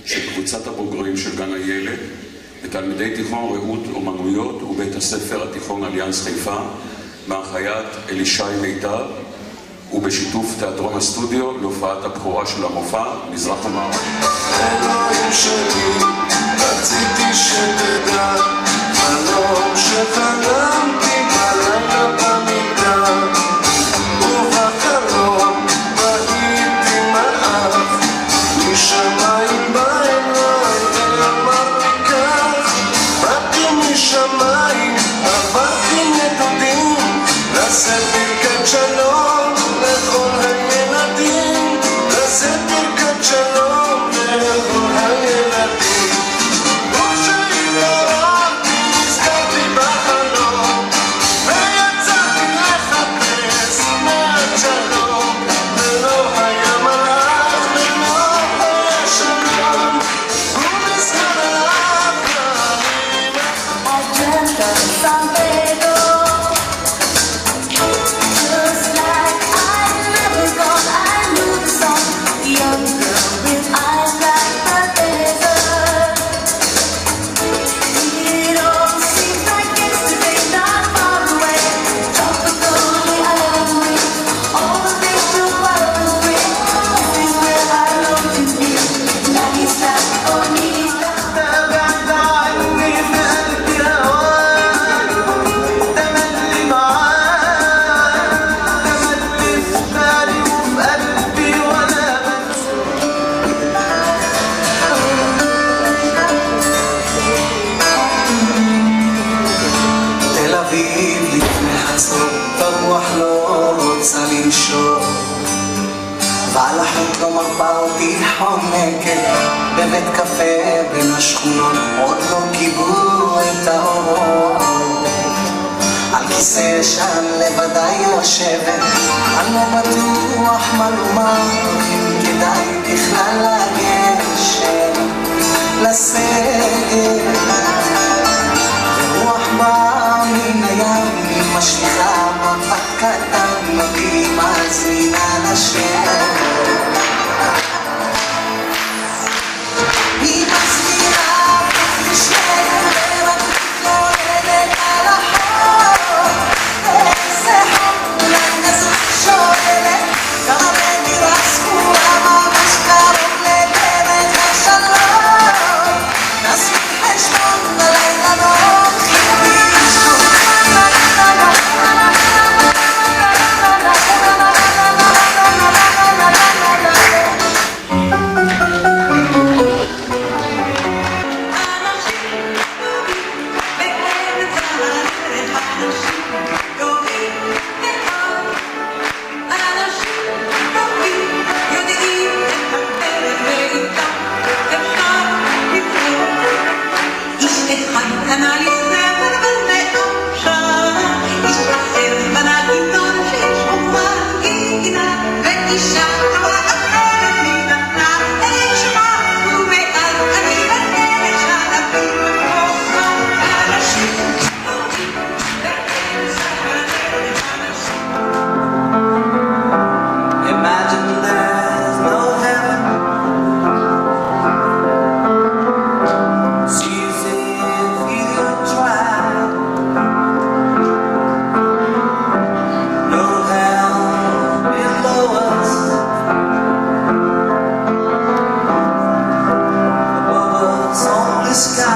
של קבוצת הבוגרים של גן הילד ותלמידי תיכון רעות אומנויות ובית הספר התיכון אליאנס חיפה בהנחיית אלישי מיטב ובשיתוף תיאטרון הסטודיו להופעת הבכורה של המופע מזרח ומערב. אלוהים שלי, רציתי שתדע חלום שחלמתי בלילה במיטה ובחלום ראיתי מלאך משמיים בעיניי ואמר לי כך באתי משמיים עברתי נדודים לשאת ברכת שלום לכל הילדים לשאת ברכת שלום לכל הילדים וכשהתעוררתי נזכרתי בחלום ויצאתי לחפש מעט שלום ולא היה מלאך ולא היה שלום ונזכר עליו להרים I dreamt of San Pedro, just like I'd never gone. I knew the song, the young girl with eyes like the desert. It all seems like yesterday, not far away. Tropically I am with all the things the world brings. This is where I long to be. La isla bonita. תל אביב לפני חצות, הרוח לא רוצה לנשור ועל החוט לא מרפה אותי חומקת בבית קפה בין השכונות עוד לא קיבלו את האור על כיסא ישן לבדי יושבת אני לא בטוח מה לומר אם כדאי בכלל לגשת לסגת רוח באה מן הים, היא משליחה מבט קטן, מביא מזמינה לשם. היא מזמינה לשם, ומקליט נולדת על החור. איזה חור, אולי נזוז שואלת, כמה בדירה סגורה, ממש קרוב לדרך השלום. נעשו חשבון הלילה לא sky.